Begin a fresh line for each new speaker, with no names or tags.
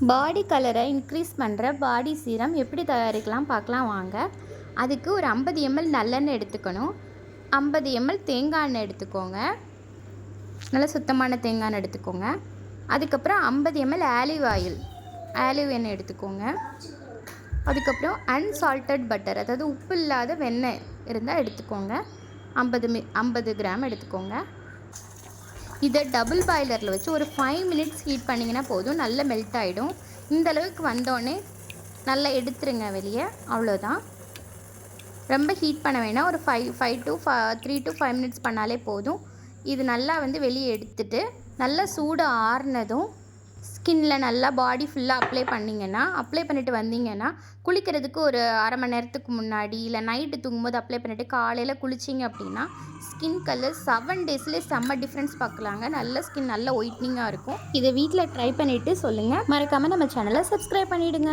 பாடி கலரை இன்க்ரீஸ் பண்ணுற பாடி சீரம் எப்படி தயாரிக்கலாம் பார்க்கலாம் வாங்க. அதுக்கு ஒரு 50 ml நல்லெண்ணெய் எடுத்துக்கணும். 50 ml தேங்காய் எண்ணெய் எடுத்துக்கோங்க. நல்ல சுத்தமான தேங்காய் எண்ணெய் எடுத்துக்கோங்க. அதுக்கப்புறம் 50 ml ஆலிவ் எண்ணெய் எடுத்துக்கோங்க. அதுக்கப்புறம் அன்சால்ட்டட் பட்டர், அதாவது உப்பு இல்லாத வெண்ணெய் இருந்தால் எடுத்துக்கோங்க. 50 கிராம் எடுத்துக்கோங்க. இதை டபுள் பாய்லரில் வச்சு ஒரு 5 மினிட்ஸ் ஹீட் பண்ணிங்கன்னா போதும், நல்லா மெல்ட் ஆகிடும். இந்த அளவுக்கு வந்தோடனே நல்லா எடுத்துருங்க வெளியே, அவ்வளோதான். ரொம்ப ஹீட் பண்ண வேணாம், ஒரு 3 to 5 மினிட்ஸ் பண்ணாலே போதும். இது நல்லா வெளியே எடுத்துட்டு நல்லா சூடு ஆறுனதும் ஸ்கின்ல நல்லா பாடி ஃபுல்லாக அப்ளை பண்ணிவிட்டு வந்தீங்கன்னா, குளிக்கிறதுக்கு ஒரு அரை மணி நேரத்துக்கு முன்னாடி இல்லை நைட்டு தூங்கும்போது அப்ளை பண்ணிவிட்டு காலையில் குளிச்சிங்க அப்படின்னா ஸ்கின் கலர் 7 டேஸ்லேயே செம்ம டிஃப்ரென்ஸ் பார்க்கலாங்க. நல்ல ஸ்கின் நல்ல ஒயிட்னிங்காக இருக்கும். இதை வீட்டில் ட்ரை பண்ணிவிட்டு சொல்லுங்கள். மறக்காமல் நம்ம சேனலை சப்ஸ்கிரைப் பண்ணிவிடுங்க.